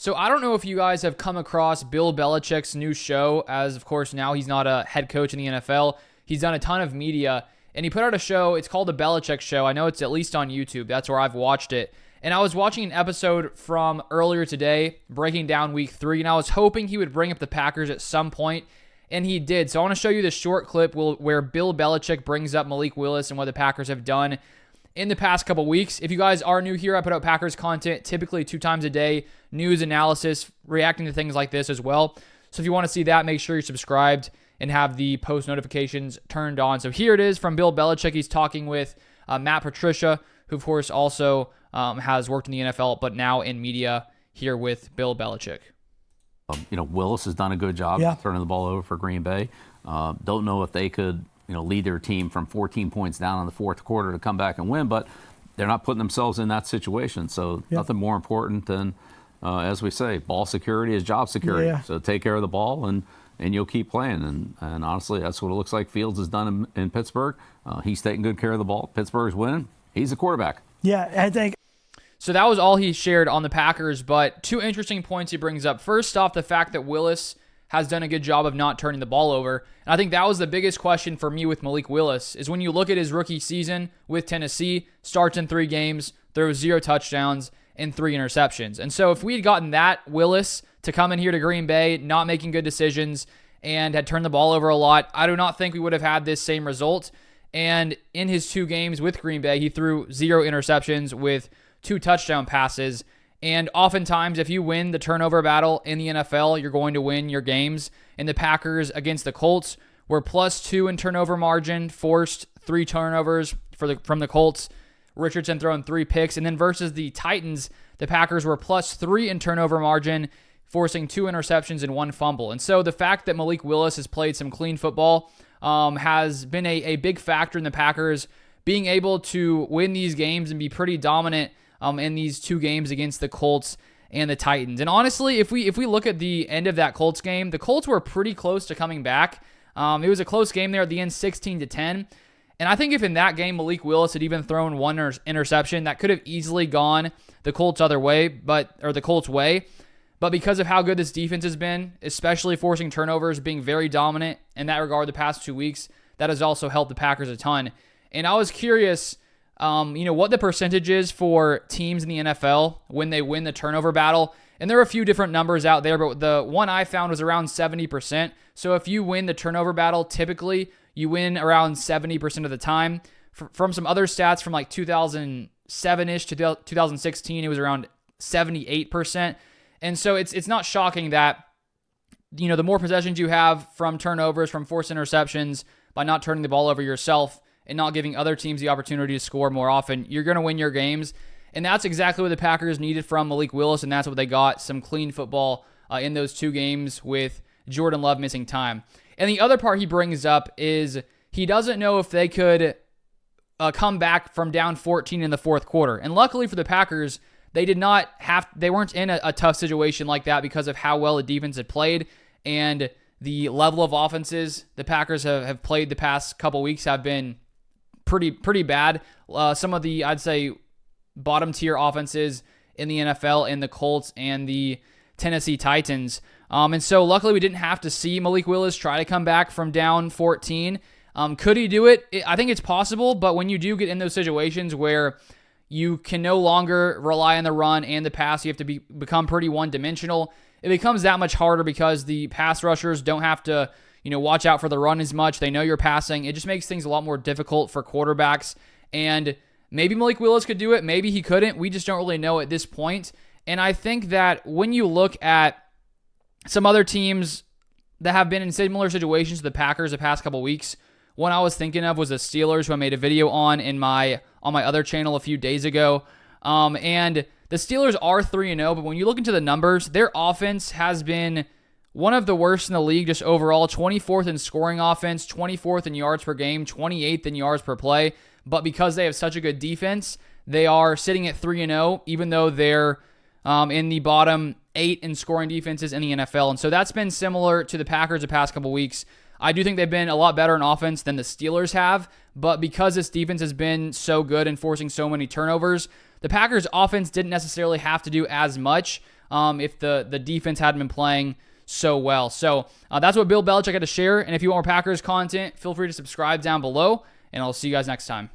So I don't know if you guys have come across Bill Belichick's new show, as of course now he's not a head coach in the NFL. He's done a ton of media, and he put out a show. It's called The Belichick Show. I know it's at least on YouTube. That's where I've watched it. And I was watching an episode from earlier today, breaking down week 3, and I was hoping he would bring up the Packers at some point, and he did. So I want to show you this short clip where Bill Belichick brings up Malik Willis and what the Packers have done in the past couple weeks. If you guys are new here, I put out Packers content typically 2 times a day, news, analysis, reacting to things like this as well. So if you want to see that, make sure you're subscribed and have the post notifications turned on. So here it is from Bill Belichick. He's talking with Matt Patricia, who of course also has worked in the NFL, but now in media, here with Bill Belichick. Willis has done a good job turning the ball over for Green Bay. Don't know if they could lead their team from 14 points down in the fourth quarter to come back and win, but they're not putting themselves in that situation. So nothing more important than, as we say, ball security is job security. So take care of the ball and you'll keep playing. And honestly, that's what it looks like Fields has done in Pittsburgh. He's taking good care of the ball. Pittsburgh's winning. He's the quarterback. Yeah, I think. So that was all he shared on the Packers, but 2 interesting points he brings up. First off, the fact that Willis has done a good job of not turning the ball over. And I think that was the biggest question for me with Malik Willis, is when you look at his rookie season with Tennessee, starts in 3 games, throws 0 touchdowns and 3 interceptions. And so if we had gotten that Willis to come in here to Green Bay, not making good decisions, and had turned the ball over a lot, I do not think we would have had this same result. And in his 2 games with Green Bay, he threw 0 interceptions with 2 touchdown passes. And oftentimes, if you win the turnover battle in the NFL, you're going to win your games. And the Packers against the Colts were +2 in turnover margin, forced 3 turnovers from the Colts. Richardson throwing 3 picks. And then versus the Titans, the Packers were +3 in turnover margin, forcing 2 interceptions and 1 fumble. And so the fact that Malik Willis has played some clean football has been a big factor in the Packers being able to win these games and be pretty dominant in these 2 games against the Colts and the Titans. And honestly, if we look at the end of that Colts game, the Colts were pretty close to coming back. It was a close game there at the end, 16-10. And I think if in that game Malik Willis had even thrown 1 interception, that could have easily gone the Colts' way. But because of how good this defense has been, especially forcing turnovers, being very dominant in that regard the past 2 weeks, that has also helped the Packers a ton. And I was curious, what the percentage is for teams in the NFL when they win the turnover battle. And there are a few different numbers out there, but the one I found was around 70%. So if you win the turnover battle, typically you win around 70% of the time. From some other stats from like 2007-ish to 2016, it was around 78%. And so it's not shocking that, the more possessions you have from turnovers, from forced interceptions, by not turning the ball over yourself and not giving other teams the opportunity to score more often, you're going to win your games. And that's exactly what the Packers needed from Malik Willis, and that's what they got, some clean football in those 2 games with Jordan Love missing time. And the other part he brings up is he doesn't know if they could come back from down 14 in the fourth quarter. And luckily for the Packers, they weren't in a tough situation like that because of how well the defense had played, and the level of offenses the Packers have played the past couple weeks have been pretty bad. Some of the, I'd say, bottom tier offenses in the NFL in the Colts and the Tennessee Titans. And so luckily we didn't have to see Malik Willis try to come back from down 14. Could he do it? I think it's possible, but when you do get in those situations where you can no longer rely on the run and the pass, you have to become pretty one-dimensional. It becomes that much harder because the pass rushers don't have to watch out for the run as much. They know you're passing. It just makes things a lot more difficult for quarterbacks. And maybe Malik Willis could do it. Maybe he couldn't. We just don't really know at this point. And I think that when you look at some other teams that have been in similar situations to the Packers the past couple weeks, one I was thinking of was the Steelers, who I made a video on my other channel a few days ago. And the Steelers are 3-0, but when you look into the numbers, their offense has been one of the worst in the league just overall. 24th in scoring offense, 24th in yards per game, 28th in yards per play. But because they have such a good defense, they are sitting at 3-0, even though they're in the bottom 8 in scoring defenses in the NFL. And so that's been similar to the Packers the past couple weeks. I do think they've been a lot better in offense than the Steelers have, but because this defense has been so good and forcing so many turnovers, the Packers' offense didn't necessarily have to do as much. if the defense hadn't been playing so well. So that's what Bill Belichick had to share. And if you want more Packers content, feel free to subscribe down below, and I'll see you guys next time.